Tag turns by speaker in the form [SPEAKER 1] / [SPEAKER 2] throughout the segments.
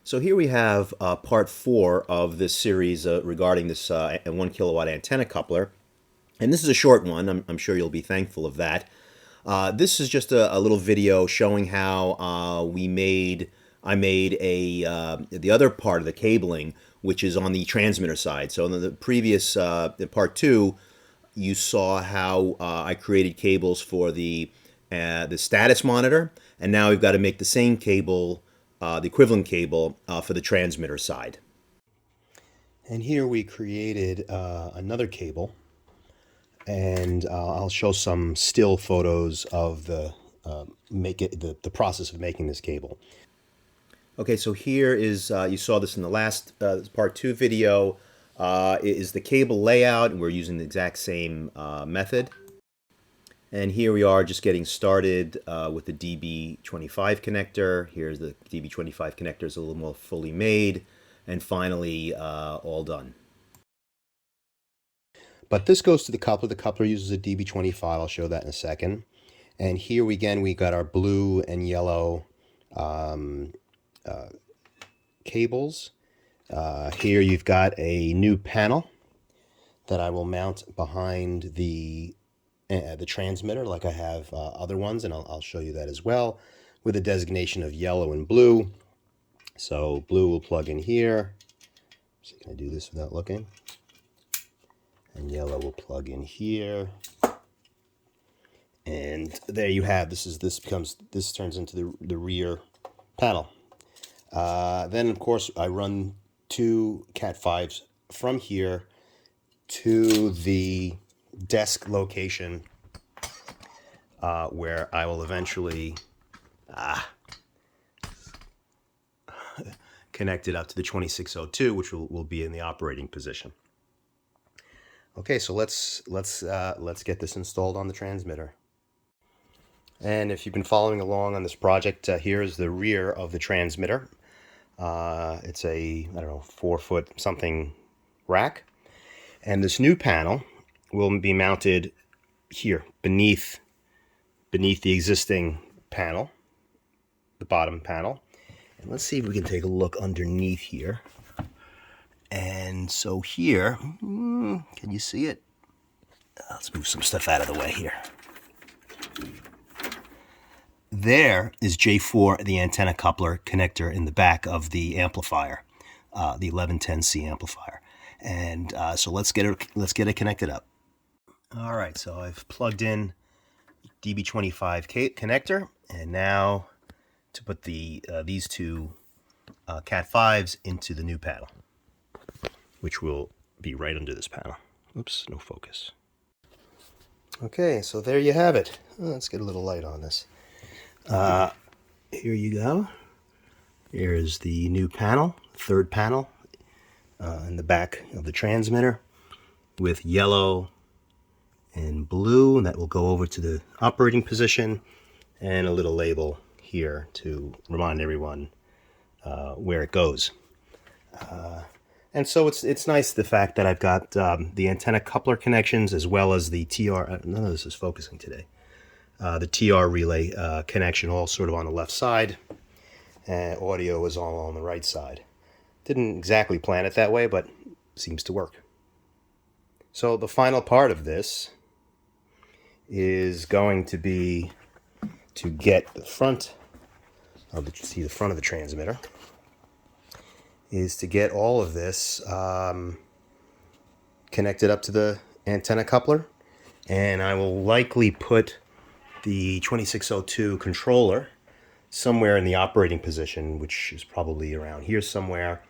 [SPEAKER 1] So here we have part 4 of this series regarding this 1 kilowatt antenna coupler. And this is a short one. I'm sure you'll be thankful of that. This is just a little video showing how I made the other part of the cabling, which is on the transmitter side. So in the previous part 2, you saw how I created cables for the status monitor, and now we've got to make the same cable, the equivalent cable for the transmitter side. And here we created another cable, and I'll show some still photos of the process of making this cable. Okay, so here is, you saw this in the last part 2 video, is the cable layout, and we're using the exact same method. And here we are just getting started with the DB25 connector. Here's the DB25 connector, is a little more fully made, and finally all done. But this goes to the coupler. The coupler uses a DB25. I'll show that in a second. And here we got our blue and yellow cables. Here you've got a new panel that I will mount behind the transmitter, like I have other ones, and I'll show you that as well, with a designation of yellow and blue. So blue will plug in here. So can I do this without looking? And yellow will plug in here. And there you have, this turns into the rear panel. Then of course I run 2 Cat5s from here to the desk location where I will eventually connect it up to the 2602, which will be in the operating position. Okay, so let's get this installed on the transmitter. And if you've been following along on this project, here is the rear of the transmitter. It's a, I don't know, 4-foot something rack. And this new panel will be mounted here beneath the existing panel, the bottom panel. And let's see if we can take a look underneath here. And so here, can you see it? Let's move some stuff out of the way here. There is J4, the antenna coupler connector in the back of the amplifier, the 1110C amplifier. And so let's get it connected up. All right, so I've plugged in DB25 connector, and now to put these 2 Cat5s into the new panel, which will be right under this panel. Oops, no focus. Okay, so there you have it. Let's get a little light on this. Here you go. Here's the new panel, 3rd panel, in the back of the transmitter, with yellow and blue, and that will go over to the operating position, and a little label here to remind everyone where it goes. And so it's nice, the fact that I've got the antenna coupler connections as well as the TR, none of this is focusing today, the TR relay connection all sort of on the left side, and audio is all on the right side. Didn't exactly plan it that way, but seems to work. So the final part of this is going to be to get the front of the front of the transmitter, is to get all of this connected up to the antenna coupler, and I will likely put the 2602 controller somewhere in the operating position, which is probably around here somewhere,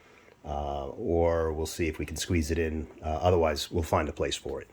[SPEAKER 1] or we'll see if we can squeeze it in. Otherwise, we'll find a place for it.